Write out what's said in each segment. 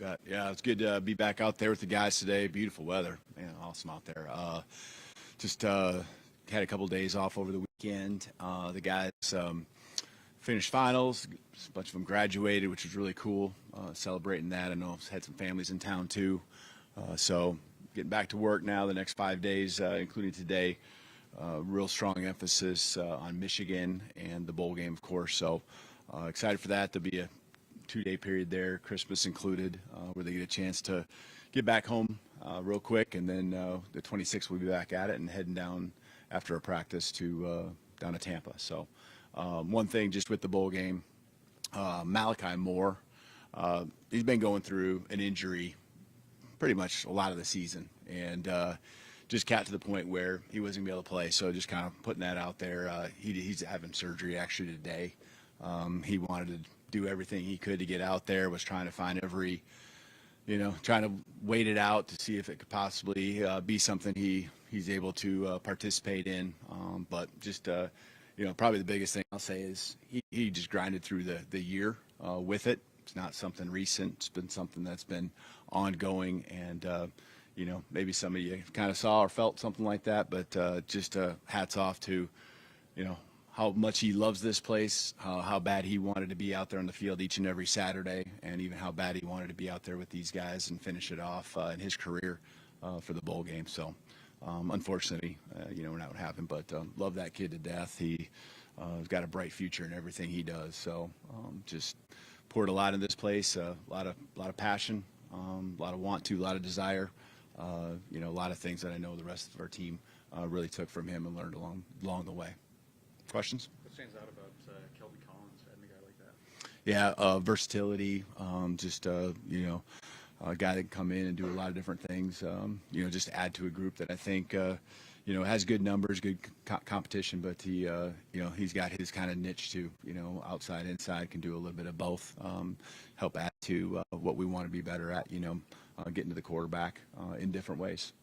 bet. Yeah, it's good to be back out there with the guys today. Beautiful weather. Man, awesome out there. Just had a couple days off over the weekend. The guys finished finals. A bunch of them graduated, which was really cool. Celebrating that. I know I've had some families in town too. So getting back to work now the next 5 days, including today. Real strong emphasis on Michigan and the bowl game, of course. So excited for that. There'll be a 2-day period there, Christmas included, where they get a chance to get back home real quick, and then the 26th we'll be back at it and heading down after a practice to down to Tampa. So one thing just with the bowl game, Malachi Moore, he's been going through an injury pretty much a lot of the season, and just got to the point where he wasn't going to be able to play. So just kind of putting that out there. He's having surgery actually today. He wanted to do everything he could to get out there, was trying to find every, trying to wait it out to see if it could possibly be something he's able to participate in. But just, probably the biggest thing I'll say is he just grinded through the year with it. It's not something recent. It's been something that's been ongoing, and, maybe some of you kind of saw or felt something like that, but just hats off to, how much he loves this place, how bad he wanted to be out there on the field each and every Saturday, and even how bad he wanted to be out there with these guys and finish it off in his career for the bowl game. So unfortunately, we're not what happened, but love that kid to death. He's got a bright future in everything he does. So just poured a lot in this place, a lot of passion, a lot of want to, a lot of desire, a lot of things that I know the rest of our team really took from him and learned along the way. Questions? What stands out about Kelby Collins, having a guy like that? Yeah, versatility, just, a guy that can come in and do a lot of different things, just add to a group that I think, has good numbers, good competition, but he's got his kind of niche too, outside, inside, can do a little bit of both, help add to what we want to be better at, getting to the quarterback in different ways.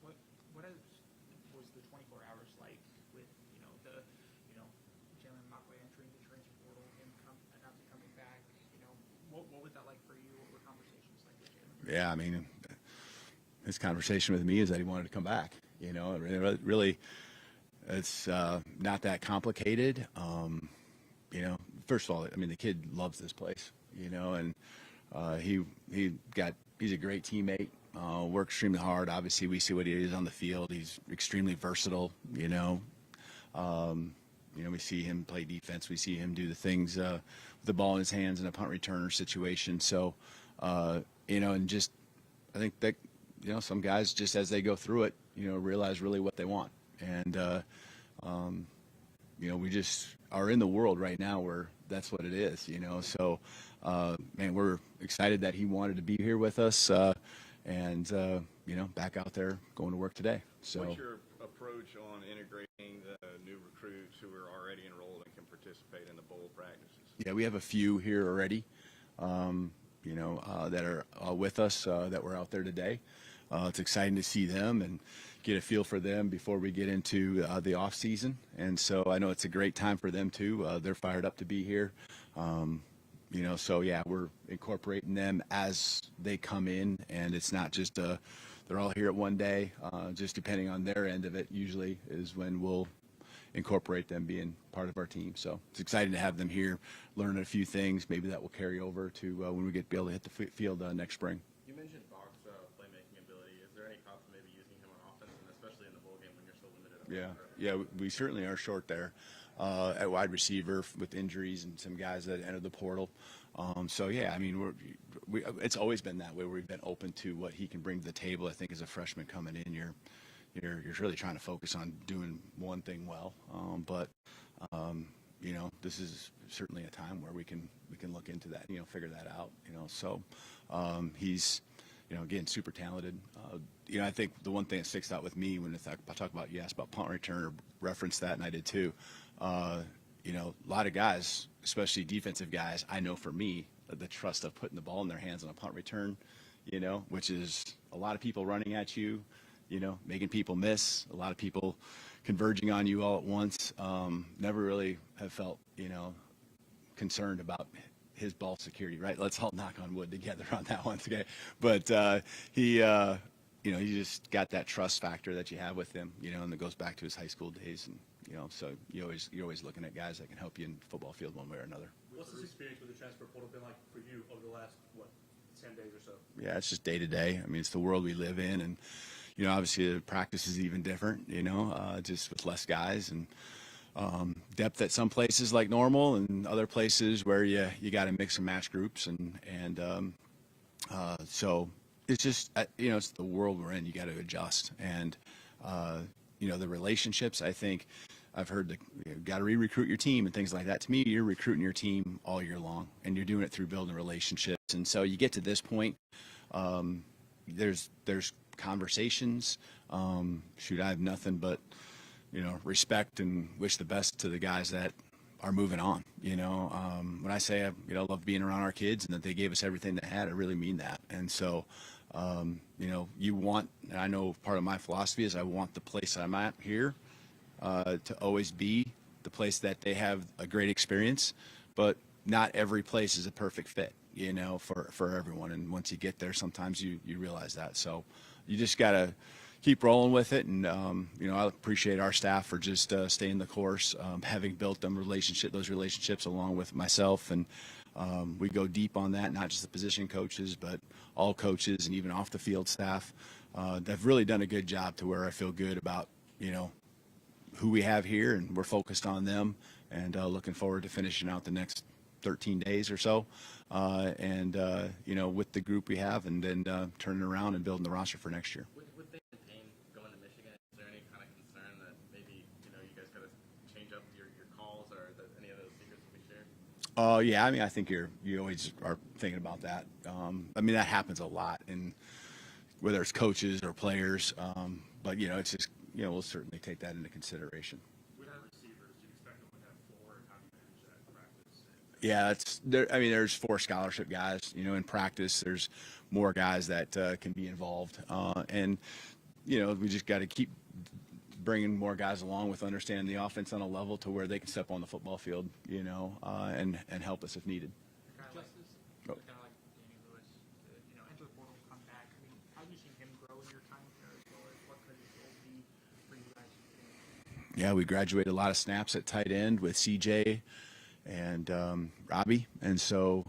What was the 24 hours like with, Jalen Mockway entering the transfer portal, him announcing coming back, what was that like for you? What were conversations like with Jalen? Yeah, I mean, his conversation with me is that he wanted to come back. Really, it's not that complicated. First of all, I mean, the kid loves this place, and he's a great teammate. Works extremely hard. Obviously, we see what he is on the field. He's extremely versatile. We see him play defense. We see him do the things with the ball in his hands in a punt returner situation. So, and just I think that some guys just as they go through it, realize really what they want, and we just are in the world right now where that's what it is. So, man, we're excited that he wanted to be here with us. And back out there going to work today. So, what's your approach on integrating the new recruits who are already enrolled and can participate in the bowl practices? Yeah, we have a few here already, that are with us that were out there today. It's exciting to see them and get a feel for them before we get into the off season. And so I know it's a great time for them too. They're fired up to be here. So yeah, we're incorporating them as they come in, and it's not just they're all here at one day. Just depending on their end of it, usually is when we'll incorporate them being part of our team. So it's exciting to have them here, learn a few things. Maybe that will carry over to when we be able to hit the field next spring. You mentioned Bach's playmaking ability. Is there any thought to maybe using him on offense, and especially in the bowl game when you're so limited? Yeah, we certainly are short there at wide receiver with injuries and some guys that entered the portal. So yeah, I mean, it's always been that way. We've been open to what he can bring to the table. I think as a freshman coming in, you're really trying to focus on doing one thing well. But this is certainly a time where we can look into that, figure that out. So he's again super talented. I think the one thing that sticks out with me when I talk about, you asked about punt return, or reference that, and I did too. A lot of guys, especially defensive guys, I know for me, the trust of putting the ball in their hands on a punt return, which is a lot of people running at you, making people miss, a lot of people converging on you all at once. Never really have felt, concerned about his ball security, right? Let's all knock on wood together on that one, okay? But he, he just got that trust factor that you have with him, and it goes back to his high school days, and so you're always looking at guys that can help you in the football field one way or another. What's this experience with the transfer portal been like for you over the last 10 days or so? Yeah, it's just day to day. I mean, it's the world we live in, and obviously the practice is even different. Just with less guys and depth at some places like normal, and other places where you got to mix and match groups, and so it's just it's the world we're in. You got to adjust, and the relationships. I think I've heard got to re-recruit your team and things like that. To me, you're recruiting your team all year long, and you're doing it through building relationships. And so you get to this point, there's conversations. I have nothing but respect and wish the best to the guys that are moving on. When I say I love being around our kids and that they gave us everything they had, I really mean that. And so you want, and I know part of my philosophy is I want the place I'm at here to always be the place that they have a great experience, but not every place is a perfect fit, for everyone. And once you get there, sometimes you realize that. So you just got to keep rolling with it. And, I appreciate our staff for just staying the course, having built those relationships along with myself. And we go deep on that, not just the position coaches, but all coaches and even off the field staff. They've really done a good job to where I feel good about, who we have here, and we're focused on them, and looking forward to finishing out the next 13 days or so, with the group we have, and then turning around and building the roster for next year. With Dave and Payne going to Michigan, is there any kind of concern that maybe you guys got to change up your calls, or that any of those secrets will be shared? Yeah, I mean, I think you always are thinking about that. That happens a lot, and whether it's coaches or players, but it's just we'll certainly take that into consideration. With our receivers, do you expect them to have four, and how do you manage that in practice? Yeah, there's 4 scholarship guys. In practice, there's more guys that can be involved, and we just got to keep bringing more guys along with understanding the offense on a level to where they can step on the football field, and help us if needed. Kind of like Danny Lewis, enter the portal, come back. I mean, how have you seen him grow in your time there, as well as what could his role be for you guys? Yeah, we graduated a lot of snaps at tight end with CJ and Robbie, and so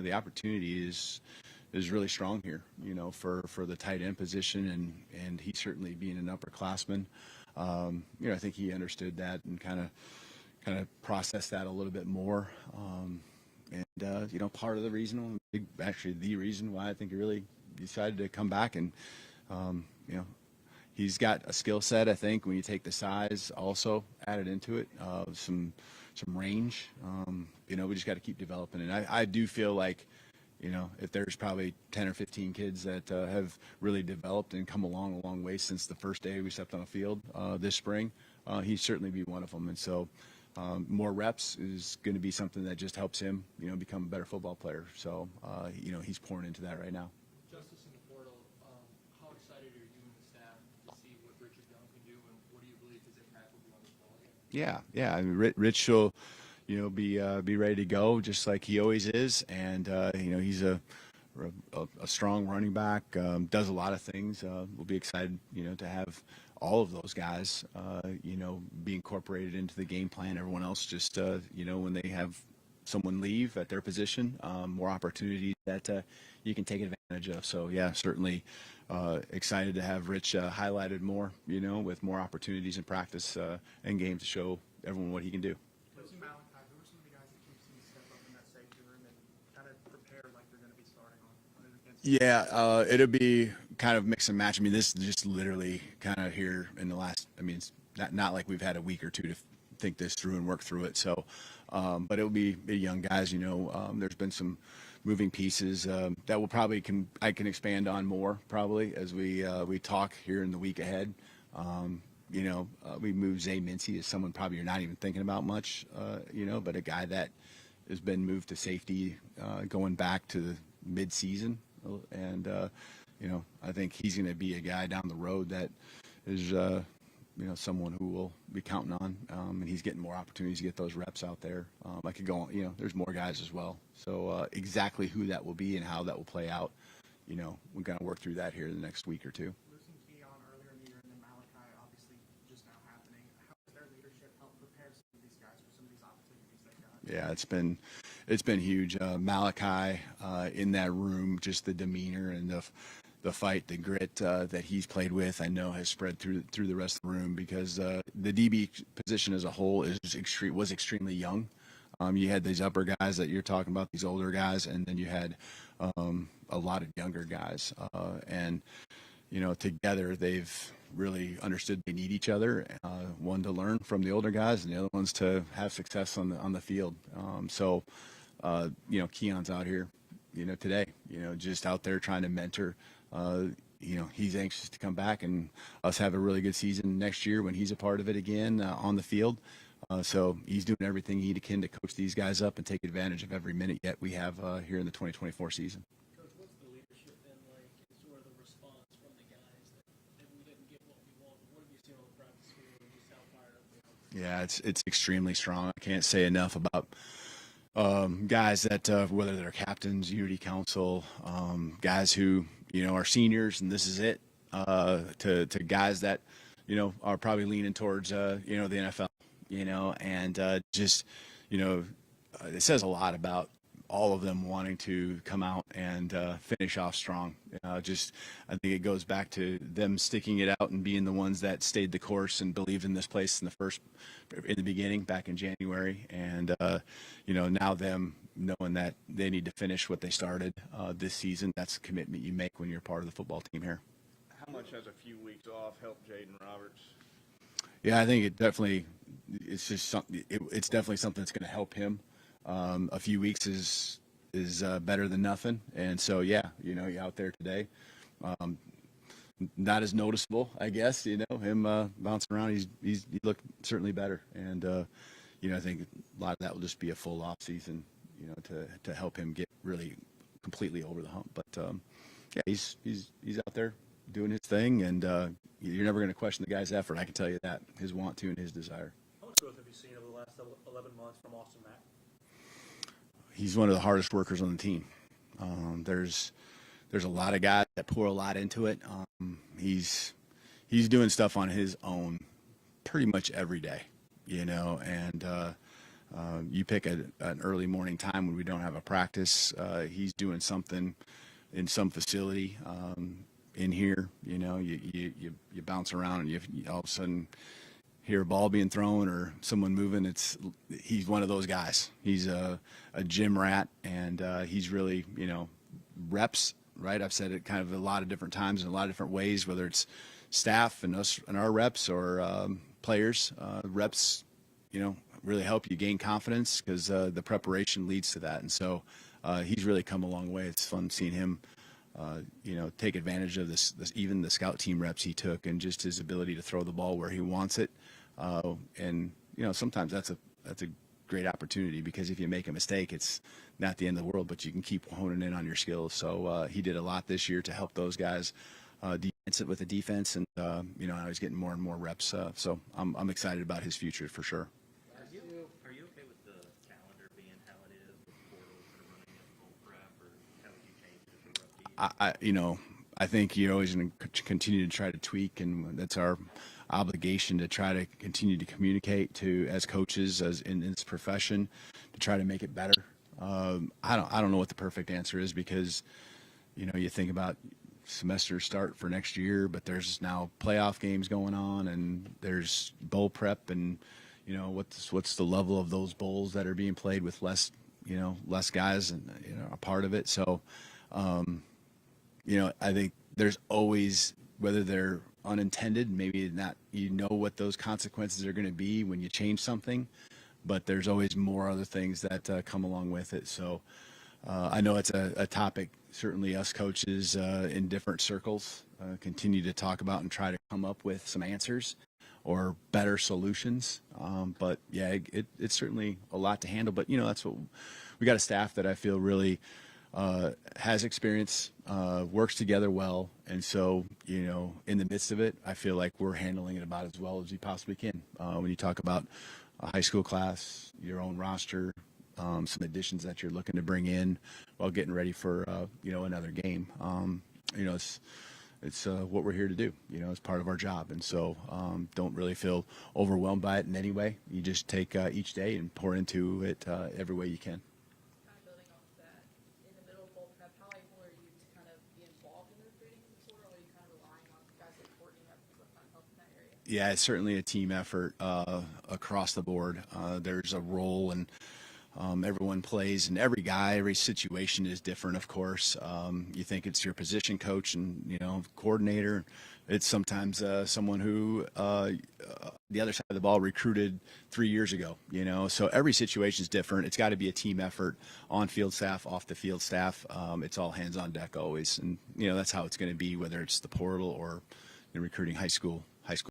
the opportunity is really strong here, for the tight end position, and he certainly being an upperclassman, I think he understood that and kind of processed that a little bit more, part of the reason, actually the reason why I think he really decided to come back, and he's got a skill set. I think when you take the size also added into it, some range, we just got to keep developing. And I do feel like, if there's probably 10 or 15 kids that have really developed and come along a long way since the first day we stepped on a field this spring, he'd certainly be one of them. And so more reps is going to be something that just helps him, become a better football player. So, he's pouring into that right now. Justice in the portal, how excited are you and the staff to see what Richard Young can do, and what do you believe his impact will be on this ball game? Yeah. I mean, Rich will, be ready to go just like he always is, and he's a strong running back. Does a lot of things. We'll be excited, to have all of those guys, be incorporated into the game plan. Everyone else just, when they have someone leave at their position, more opportunities that you can take advantage of. So yeah, certainly excited to have Rich highlighted more, with more opportunities in practice and game to show everyone what he can do. What's Malachi? Who are some of the guys that you've seen step up in that safety room and kind of prepare like they're going to be starting on it against? Yeah, it'll be kind of mix and match. I mean, this is just literally kind of here in the last. I mean, it's not like we've had a week or two to think this through and work through it. So, but it'll be young guys. There's been some moving pieces that will probably I can expand on more probably as we talk here in the week ahead. We moved Zay Mincy as someone probably you're not even thinking about much, but a guy that has been moved to safety going back to the mid-season, and I think he's going to be a guy down the road that is someone who will be counting on, and he's getting more opportunities to get those reps out there. I could go on, there's more guys as well. So exactly who that will be and how that will play out, we're going to work through that here in the next week or two. Losing Keon earlier in the year and then Malachi obviously just now happening. How does their leadership help prepare some of these guys for some of these opportunities they got? Yeah, it's been huge. Malachi in that room, just the demeanor and the fight, the grit that he's played with, I know has spread through the rest of the room because the DB position as a whole was extremely young. You had these upper guys that you're talking about, these older guys, and then you had a lot of younger guys. And together they've really understood they need each other. One to learn from the older guys, and the other ones to have success on the field. So Keon's out here, today, just out there trying to mentor. He's anxious to come back and us have a really good season next year when he's a part of it again on the field. So he's doing everything he can to coach these guys up and take advantage of every minute yet we have here in the 2024 season. Coach, what's the leadership been like and sort of the response from the guys that we didn't get what we wanted? What have you seen on the practice field and just how fired up they are? Yeah, it's extremely strong. I can't say enough about guys that whether they're captains, Unity Council, guys who are seniors and this is it, to guys that are probably leaning towards the NFL, and just it says a lot about all of them wanting to come out and finish off strong. I think it goes back to them sticking it out and being the ones that stayed the course and believed in this place in the beginning back in January, and now them knowing that they need to finish what they started this season. That's a commitment you make when you're part of the football team here. How much has a few weeks off helped Jaden Roberts? Yeah, I think it's definitely something that's going to help him. A few weeks is better than nothing, and so you're out there today. Not as noticeable, I guess. Him bouncing around. He looked certainly better, and I think a lot of that will just be a full off season, to help him get really completely over the hump. But he's out there doing his thing, and you're never going to question the guy's effort. I can tell you that, his want to and his desire. How much growth have you seen over the last 11 months from Austin Mack? He's one of the hardest workers on the team. There's a lot of guys that pour a lot into it. He's doing stuff on his own pretty much every day, and you pick an early morning time when we don't have a practice. He's doing something in some facility in here. You bounce around and you all of a sudden hear a ball being thrown or someone moving. He's one of those guys. He's a gym rat, and he's really reps. Right, I've said it kind of a lot of different times in a lot of different ways, whether it's staff and us and our reps or players. Reps, really help you gain confidence because the preparation leads to that. And so he's really come a long way. It's fun seeing him, take advantage of this even the scout team reps he took, and just his ability to throw the ball where he wants it. And sometimes that's a great opportunity, because if you make a mistake, it's not the end of the world, but you can keep honing in on your skills. So he did a lot this year to help those guys with the defense, and I was getting more and more reps. So I'm excited about his future for sure. Are you okay with the calendar being how it is, with portals that are running at full prep, or how would you change it for rookies? I think you're always going to continue to try to tweak, and that's our obligation to try to continue to communicate as coaches, as in this profession, to try to make it better. I don't know what the perfect answer is, because you think about semester start for next year, but there's now playoff games going on, and there's bowl prep, and what's the level of those bowls that are being played with less guys and a part of it. So I think there's always, whether they're unintended, maybe not, what those consequences are going to be when you change something, but there's always more other things that come along with it. So I know it's a topic, certainly us coaches in different circles continue to talk about and try to come up with some answers or better solutions. But yeah, it's certainly a lot to handle, but that's what we got, a staff that I feel really has experience, works together well, and so in the midst of it, I feel like we're handling it about as well as we possibly can. When you talk about a high school class, your own roster, some additions that you're looking to bring in while getting ready for another game. It's what we're here to do. It's part of our job, and so don't really feel overwhelmed by it in any way. You just take each day and pour into it every way you can. Kind of building off that, in the middle of bowl prep, how able are you to kind of be involved in the recruiting of the portal, or are you kind of relying on guys like Courtney to kind of help in that area? Yeah, it's certainly a team effort across the board. There's a role and everyone plays, and every guy, every situation is different, of course. You think it's your position coach and, coordinator. It's sometimes someone who the other side of the ball recruited 3 years ago, So every situation is different. It's got to be a team effort, on-field staff, off-the-field staff. It's all hands on deck always. And, that's how it's going to be, whether it's the portal or recruiting high school